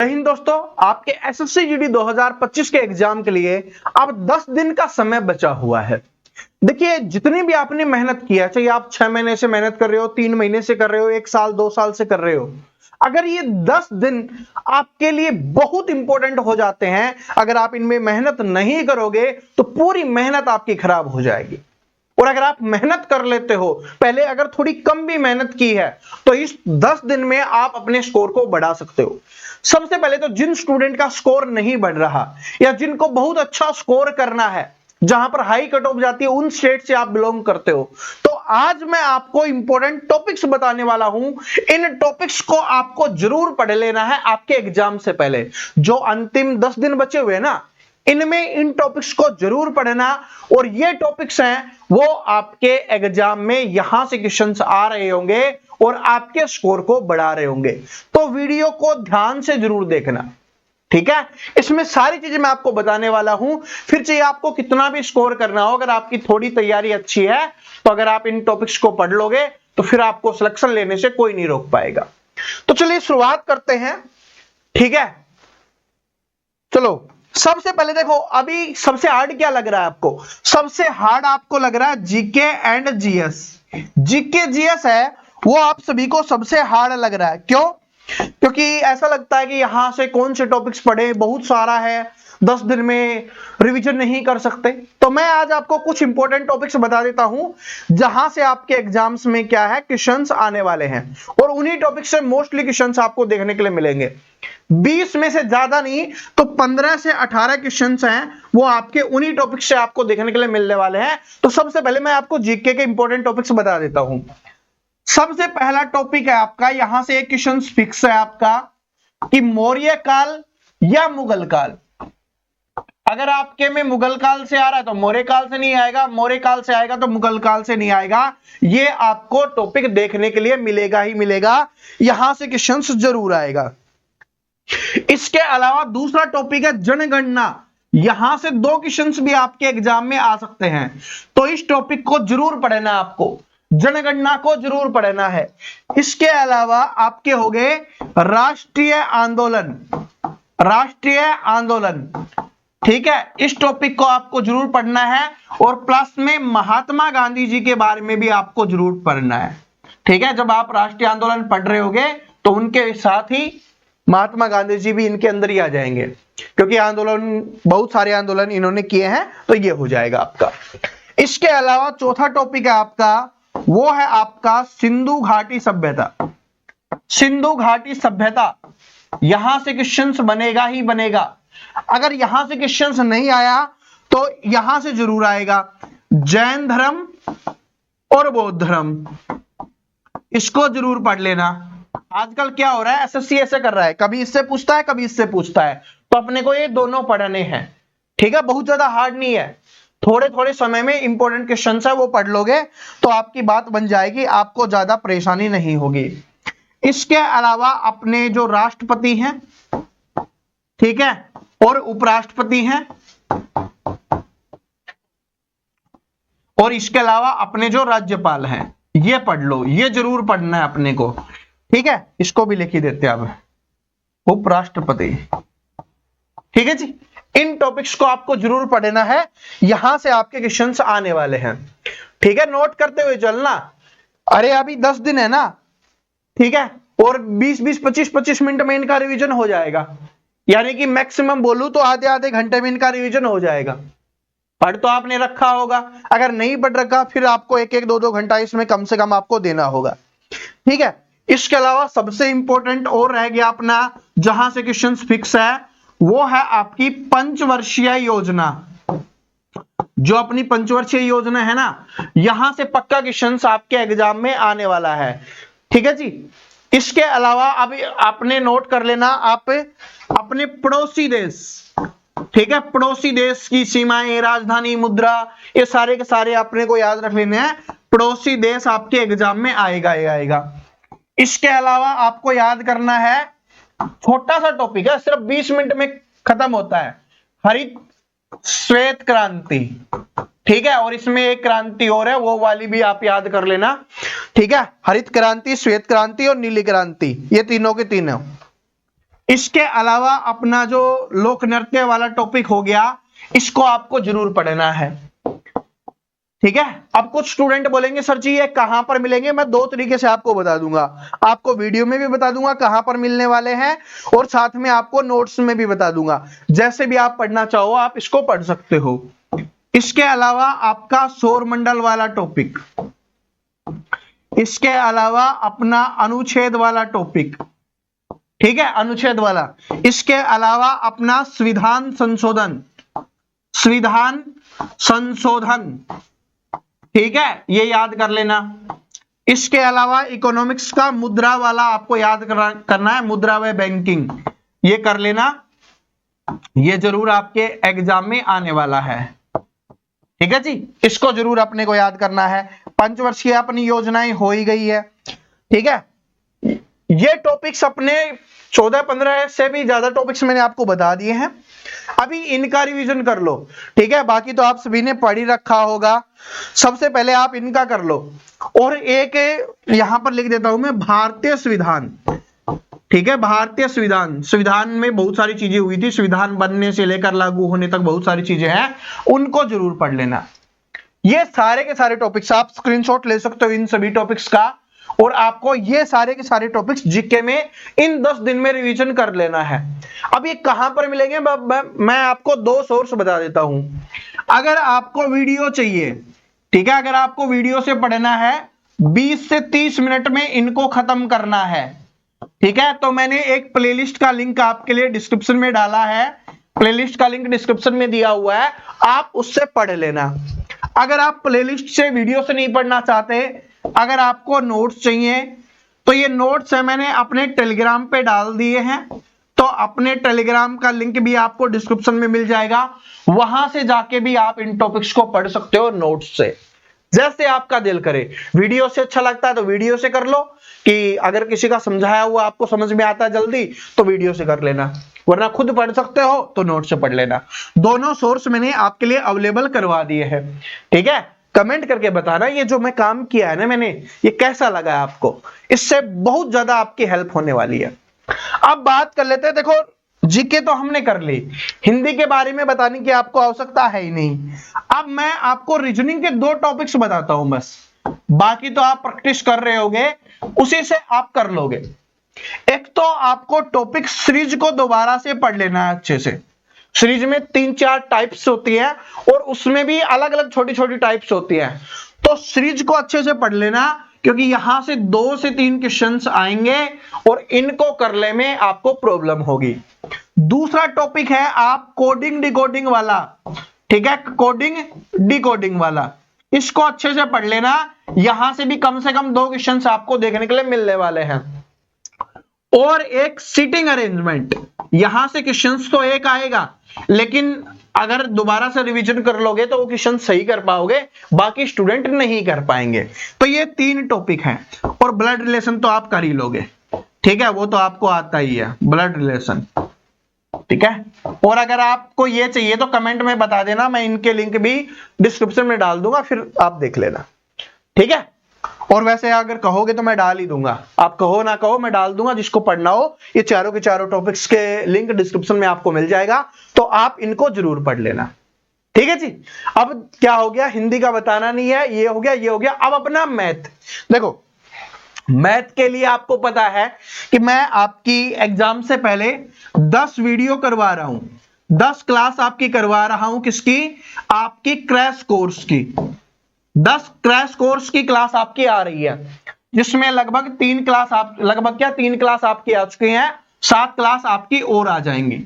जय हिंद दोस्तों, आपके एसएससी जीडी 2025 के एग्जाम के लिए अब 10 दिन का समय बचा हुआ है। देखिए, जितनी भी आपने मेहनत किया, चाहे आप 6 महीने से मेहनत कर रहे हो, 3 महीने से कर रहे हो, 1 साल 2 साल से कर रहे हो, अगर ये 10 दिन आपके लिए बहुत इंपॉर्टेंट हो जाते हैं, अगर आप इनमें मेहनत नहीं करोगे तो पूरी मेहनत आपकी खराब हो जाएगी। और अगर आप मेहनत कर लेते हो, पहले अगर थोड़ी कम भी मेहनत की है, तो इस 10 दिन में आप अपने स्कोर को बढ़ा सकते हो। सबसे पहले तो जिन स्टूडेंट का स्कोर नहीं बढ़ रहा या जिनको बहुत अच्छा स्कोर करना है, जहां पर हाई कट ऑफ जाती है, उन स्टेट से आप बिलोंग करते हो, तो आज मैं आपको इंपॉर्टेंट टॉपिक्स बताने वाला हूं। इन टॉपिक्स को आपको जरूर पढ़ लेना है आपके एग्जाम से पहले। जो अंतिम 10 दिन बचे हुए हैं ना, इनमें इन टॉपिक्स को जरूर पढ़ना, और ये टॉपिक्स हैं वो आपके एग्जाम में यहां से क्वेश्चंस आ रहे होंगे और आपके स्कोर को बढ़ा रहे होंगे। तो वीडियो को ध्यान से जरूर देखना, ठीक है। इसमें सारी चीजें मैं आपको बताने वाला हूं। फिर चाहिए आपको कितना भी स्कोर करना हो, अगर आपकी थोड़ी तैयारी अच्छी है तो अगर आप इन टॉपिक्स को पढ़ लोगे तो फिर आपको सिलेक्शन लेने से कोई नहीं रोक पाएगा। तो चलिए शुरुआत करते हैं, ठीक है। चलो, सबसे पहले देखो, अभी सबसे हार्ड क्या लग रहा है आपको? सबसे हार्ड आपको लग रहा है GK and GS. GK GS है वो आप सभी को सबसे हार्ड लग रहा है। क्यों? क्योंकि ऐसा लगता है कि यहां से कौन से टॉपिक्स पढ़े, बहुत सारा है, 10 दिन में रिवीजन नहीं कर सकते। तो मैं आज आपको कुछ इंपॉर्टेंट टॉपिक्स बता देता हूं जहां से आपके एग्जाम्स में क्या है, क्वेश्चंस आने वाले हैं, और उन्हीं टॉपिक्स से मोस्टली क्वेश्चंस आपको देखने के लिए मिलेंगे। 20 में से ज्यादा नहीं तो 15 से 18 क्वेश्चंस हैं वो आपके उन्हीं टॉपिक्स से आपको देखने के लिए मिलने वाले हैं। तो सबसे पहले मैं आपको जीके के इंपॉर्टेंट टॉपिक्स बता देता हूं। सबसे पहला टॉपिक है आपका, यहां से एक क्वेश्चन फिक्स है आपका कि मौर्य काल या मुगल काल। अगर आपके में मुगल काल से आ रहा है तो मौर्य काल से नहीं आएगा, मौर्य काल से आएगा तो मुगल काल से नहीं आएगा। ये आपको टॉपिक देखने के लिए मिलेगा ही मिलेगा, यहां से क्वेश्चन जरूर आएगा। इसके अलावा दूसरा टॉपिक है जनगणना। यहां से 2 क्वेश्चंस भी आपके एग्जाम में आ सकते हैं, तो इस टॉपिक को जरूर पढ़ना, आपको जनगणना को जरूर पढ़ना है। इसके अलावा आपके हो गए राष्ट्रीय आंदोलन, राष्ट्रीय आंदोलन, ठीक है। इस टॉपिक को आपको जरूर पढ़ना है, और प्लस में महात्मा गांधी जी के बारे में भी आपको जरूर पढ़ना है, ठीक है। जब आप राष्ट्रीय आंदोलन पढ़ रहे होगे तो उनके साथ ही महात्मा गांधी जी भी इनके अंदर ही आ जाएंगे, क्योंकि आंदोलन, बहुत सारे आंदोलन इन्होंने किए हैं, तो ये हो जाएगा आपका। इसके अलावा चौथा टॉपिक है आपका, वो है आपका सिंधु घाटी सभ्यता। सिंधु घाटी सभ्यता, यहां से क्वेश्चंस बनेगा ही बनेगा। अगर यहां से क्वेश्चंस नहीं आया तो यहां से जरूर आएगा, जैन धर्म और बौद्ध धर्म, इसको जरूर पढ़ लेना। आजकल क्या हो रहा है, एसएससी ऐसे कर रहा है, कभी इससे पूछता है कभी इससे पूछता है, तो अपने को ये दोनों पढ़ने हैं, ठीक है। बहुत ज्यादा हार्ड नहीं है, थोड़े थोड़े समय में इंपॉर्टेंट क्वेश्चंस है वो पढ़ लोगे तो आपकी बात बन जाएगी, आपको ज्यादा परेशानी नहीं होगी। इसके अलावा अपने जो राष्ट्रपति हैं, ठीक है, और उपराष्ट्रपति हैं, और इसके अलावा अपने जो राज्यपाल हैं, ये पढ़ लो, ये जरूर पढ़ना है अपने को, ठीक है। इसको भी लिख ही देते हैं अब, उपराष्ट्रपति, ठीक है जी। इन टॉपिक्स को आपको जरूर पढ़ना है, यहां से आपके क्वेश्चंस आने वाले हैं, ठीक है। नोट करते हुए चलना। अरे अभी 10 दिन है ना, ठीक है, और 20-20, 25-25 मिनट में इनका रिवीजन हो जाएगा, यानी कि मैक्सिमम बोलूं तो आधे आधे घंटे में इनका रिवीजन हो जाएगा। पढ़ तो आपने रखा होगा, अगर नहीं पढ़ रखा फिर आपको 1-1, 2-2 घंटा इसमें कम से कम आपको देना होगा, ठीक है। इसके अलावा सबसे इंपॉर्टेंट और रह गया अपना, जहां से क्वेश्चन फिक्स है, वो है आपकी पंचवर्षीय योजना। जो अपनी पंचवर्षीय योजना है ना, यहां से पक्का क्वेश्चन आपके एग्जाम में आने वाला है, ठीक है जी। इसके अलावा अभी आपने नोट कर लेना, आप अपने पड़ोसी देश, ठीक है, पड़ोसी देश की सीमाएं, राजधानी, मुद्रा, ये सारे के सारे अपने को याद रख लेने हैं। पड़ोसी देश आपके एग्जाम में आएगा ही आएगा। इसके अलावा आपको याद करना है, छोटा सा टॉपिक है, सिर्फ 20 मिनट में खत्म होता है, हरित श्वेत क्रांति, ठीक है। और इसमें एक क्रांति और है, वो वाली भी आप याद कर लेना, ठीक है। हरित क्रांति, श्वेत क्रांति और नीली क्रांति, ये तीनों के तीनों। इसके अलावा अपना जो लोक नृत्य वाला टॉपिक हो गया, इसको आपको जरूर पढ़ना है। ठीक है। अब कुछ स्टूडेंट बोलेंगे सर जी ये कहां पर मिलेंगे, मैं दो तरीके से आपको बता दूंगा, आपको वीडियो में भी बता दूंगा कहां पर मिलने वाले हैं, और साथ में आपको नोट्स में भी बता दूंगा। जैसे भी आप पढ़ना चाहो आप इसको पढ़ सकते हो। इसके अलावा आपका सौर मंडल वाला टॉपिक, इसके अलावा अपना अनुच्छेद वाला टॉपिक, ठीक है, अनुच्छेद वाला। इसके अलावा अपना संविधान संशोधन, संविधान संशोधन, ठीक है, ये याद कर लेना। इसके अलावा इकोनॉमिक्स का मुद्रा वाला आपको याद करना है, मुद्रा व बैंकिंग, ये कर लेना, ये जरूर आपके एग्जाम में आने वाला है। ठीक है जी, इसको जरूर अपने को याद करना है। पंचवर्षीय अपनी योजनाएं हो ही गई है। ठीक है, ये टॉपिक्स अपने 14-15 से भी ज्यादा टॉपिक्स मैंने आपको बता दिए हैं, अभी इनका रिवीजन कर लो। ठीक है, बाकी तो आप सभी ने पढ़ ही रखा होगा, सबसे पहले आप इनका कर लो। और एक यहां पर लिख देता हूं मैं, भारतीय संविधान। ठीक है, भारतीय संविधान, संविधान में बहुत सारी चीजें हुई थी, संविधान बनने से लेकर लागू होने तक बहुत सारी चीजें हैं, उनको जरूर पढ़ लेना। ये सारे के सारे टॉपिक्स आप स्क्रीनशॉट ले सकते हो इन सभी टॉपिक्स का, और आपको ये सारे के सारे टॉपिक्स जीके में इन 10 दिन में रिवीजन कर लेना है। अब ये कहां पर मिलेंगे, मैं आपको दो सोर्स बता देता हूं। अगर आपको वीडियो चाहिए, ठीक है, अगर आपको वीडियो से पढ़ना है 20 से 30 मिनट में इनको खत्म करना है, ठीक है, तो मैंने एक प्लेलिस्ट का लिंक आपके लिए डिस्क्रिप्शन में डाला है, प्लेलिस्ट का लिंक डिस्क्रिप्शन में दिया हुआ है, आप उससे पढ़ लेना। अगर आप प्लेलिस्ट से वीडियो से नहीं पढ़ना चाहते, अगर आपको नोट्स चाहिए, तो ये नोट्स है मैंने अपने टेलीग्राम पे डाल दिए हैं, तो अपने टेलीग्राम का लिंक भी आपको डिस्क्रिप्शन में मिल जाएगा, वहां से जाके भी आप इन टॉपिक्स को पढ़ सकते हो नोट्स से, जैसे आपका दिल करे। वीडियो से अच्छा लगता है तो वीडियो से कर लो, कि अगर किसी का समझाया हुआ आपको समझ में आता है जल्दी तो वीडियो से कर लेना, वरना खुद पढ़ सकते हो तो नोट से पढ़ लेना। दोनों सोर्स मैंने आपके लिए अवेलेबल करवा दिए हैं। ठीक है, कमेंट करके बताना ये जो मैं काम किया है ना मैंने, ये कैसा लगा है आपको, इससे बहुत ज्यादा आपकी हेल्प होने वाली है। अब बात कर लेते हैं, देखो जीके तो हमने कर ली, हिंदी के बारे में बताने की आपको आवश्यकता है ही नहीं। अब मैं आपको रीजनिंग के 2 टॉपिक्स बताता हूं बस, बाकी तो आप प्रैक्टिस कर रहे होगे, उसी से आप कर लोगे। एक तो आपको टॉपिक सीरीज को दोबारा से पढ़ लेना है अच्छे से। सीरीज में 3-4 टाइप्स होती है, और उसमें भी अलग अलग छोटी छोटी टाइप्स होती है, तो सीरीज को अच्छे से पढ़ लेना, क्योंकि यहां से 2 से 3 क्वेश्चंस आएंगे और इनको करने में आपको प्रॉब्लम होगी। दूसरा टॉपिक है आप कोडिंग डिकोडिंग वाला, ठीक है, कोडिंग डिकोडिंग वाला, इसको अच्छे से पढ़ लेना, यहां से भी कम से कम 2 क्वेश्चंस आपको देखने के लिए मिलने वाले हैं। और एक सीटिंग अरेंजमेंट, यहां से क्वेश्चंस तो एक आएगा, लेकिन अगर दोबारा से रिवीजन कर लोगे तो वो क्वेश्चन सही कर पाओगे, बाकी स्टूडेंट नहीं कर पाएंगे। तो ये 3 टॉपिक हैं, और ब्लड रिलेशन तो आप कर ही लोगे, ठीक है, वो तो आपको आता ही है ब्लड रिलेशन। ठीक है, और अगर आपको ये चाहिए तो कमेंट में बता देना, मैं इनके लिंक भी डिस्क्रिप्शन में डाल दूंगा, फिर आप देख लेना। ठीक है, और वैसे अगर कहोगे तो मैं डाल ही दूंगा, आप कहो ना कहो मैं डाल दूंगा, जिसको पढ़ना हो ये चारों के चारों टॉपिक्स के लिंक डिस्क्रिप्शन में आपको मिल जाएगा, तो आप इनको जरूर पढ़ लेना। ठीक है जी, अब क्या हो गया, हिंदी का बताना नहीं है, ये हो गया, ये हो गया। अब अपना मैथ देखो, मैथ के लिए आपको पता है कि मैं आपकी एग्जाम से पहले 10 वीडियो करवा रहा हूं, 10 क्लास आपकी करवा रहा हूं, किसकी, आपकी क्रैश कोर्स की। 10 क्रैश कोर्स की क्लास आपकी आ रही है, जिसमें लगभग 3 क्लास आप लगभग 3 क्लास आपकी आ चुकी हैं, 7 क्लास आपकी और आ जाएंगी।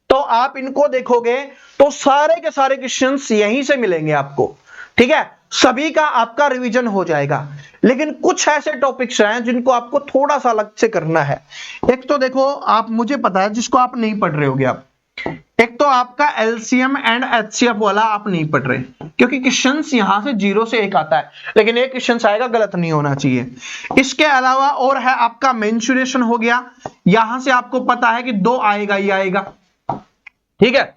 तो आप इनको देखोगे तो सारे के सारे क्वेश्चंस यहीं से मिलेंगे आपको। ठीक है, सभी का आपका रिवीजन हो जाएगा, लेकिन कुछ ऐसे टॉपिक्स हैं जिनको आपको थोड़ा सा अलग से करना है। एक तो देखो, आप, मुझे पता है जिसको आप नहीं पढ़ रहे होगे आप, एक तो आपका एलसीएम एंड एचसीएफ वाला आप नहीं पढ़ रहे, क्योंकि क्वेश्चंस यहां से 0 से 1 आता है, लेकिन एक क्वेश्चन आएगा, गलत नहीं होना चाहिए। इसके अलावा और है आपका मेंसुरेशन हो गया, यहां से आपको पता है कि 2 आएगा ही आएगा। ठीक है,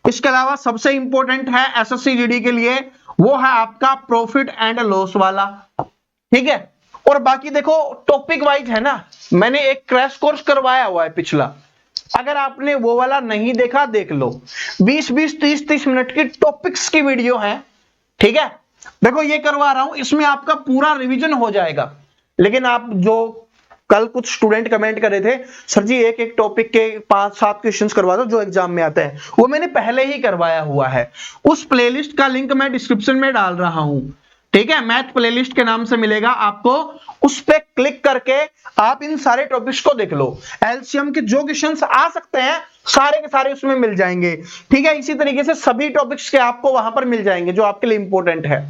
इसके अलावा सबसे इंपॉर्टेंट है एसएससी जीडी के लिए, वो है आपका प्रॉफिट एंड लॉस वाला। ठीक है, और बाकी देखो टॉपिक वाइज है ना, मैंने एक क्रैश कोर्स करवाया हुआ है पिछला, अगर आपने वो वाला नहीं देखा, देख लो, 20-20, 30-30 मिनट की टॉपिक्स की वीडियो है, ठीक है। देखो ये करवा रहा हूं, इसमें आपका पूरा रिवीजन हो जाएगा। लेकिन आप जो कल कुछ स्टूडेंट कमेंट कर रहे थे, सर जी एक एक टॉपिक के 5-7 क्वेश्चंस करवा दो जो एग्जाम में आते हैं, वो मैंने पहले ही करवाया हुआ है। उस प्लेलिस्ट का लिंक मैं डिस्क्रिप्शन में डाल रहा हूं, ठीक है, मैथ प्लेलिस्ट के नाम से मिलेगा आपको। उस पे क्लिक करके आप इन सारे टॉपिक्स को देख लो। एलसीएम के जो क्वेश्चंस आ सकते हैं सारे के सारे उसमें मिल जाएंगे, ठीक है। इसी तरीके से सभी टॉपिक्स के आपको वहां पर मिल जाएंगे जो आपके लिए इंपॉर्टेंट है,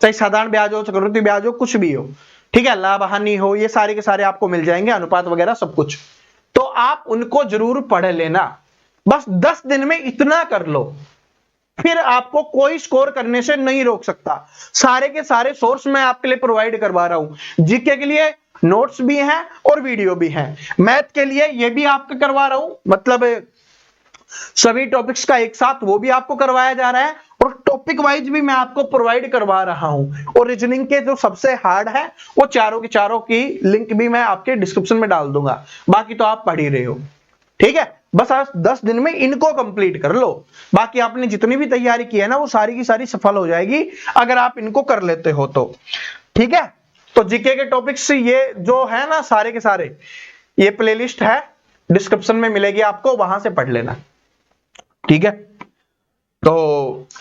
चाहे साधारण ब्याज हो, चक्रवृद्धि ब्याज हो, कुछ भी हो, ठीक है, लाभ हानि हो, ये सारे के सारे आपको मिल जाएंगे, अनुपात वगैरह सब कुछ। तो आप उनको जरूर पढ़ लेना, बस 10 दिन में इतना कर लो, फिर आपको कोई स्कोर करने से नहीं रोक सकता। सारे के सारे सोर्स मैं आपके लिए प्रोवाइड करवा रहा हूं। जीके के लिए नोट्स भी हैं और वीडियो भी हैं, मैथ के लिए ये भी आपको करवा रहा हूं, मतलब सभी टॉपिक्स का एक साथ वो भी आपको करवाया जा रहा है, और टॉपिक वाइज भी मैं आपको प्रोवाइड करवा रहा हूं। और रीजनिंग के जो सबसे हार्ड है वो चारों के चारों की लिंक भी मैं आपके डिस्क्रिप्शन में डाल दूंगा, बाकी तो आप पढ़ ही रहे हो, ठीक है। बस आज 10 दिन में इनको कंप्लीट कर लो, बाकी आपने जितनी भी तैयारी की है ना वो सारी की सारी सफल हो जाएगी अगर आप इनको कर लेते हो तो, ठीक है। तो जीके के टॉपिक्स ये जो है ना सारे के सारे, ये प्लेलिस्ट है, डिस्क्रिप्शन में मिलेगी आपको, वहां से पढ़ लेना, ठीक है। तो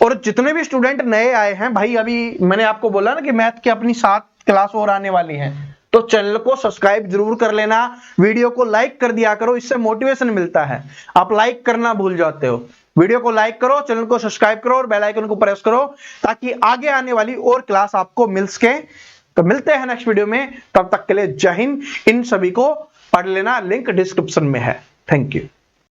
और जितने भी स्टूडेंट नए आए हैं भाई, अभी मैंने आपको बोला ना कि मैथ की अपनी 7 क्लास और आने वाली हैं, तो चैनल को सब्सक्राइब जरूर कर लेना, वीडियो को लाइक कर दिया करो, इससे मोटिवेशन मिलता है। आप लाइक करना भूल जाते हो, वीडियो को लाइक करो, चैनल को सब्सक्राइब करो और बेल आइकन को प्रेस करो ताकि आगे आने वाली और क्लास आपको मिल सके। तो मिलते हैं नेक्स्ट वीडियो में, तब तक के लिए जय हिंद। इन सभी को पढ़ लेना, लिंक डिस्क्रिप्शन में है। Thank you.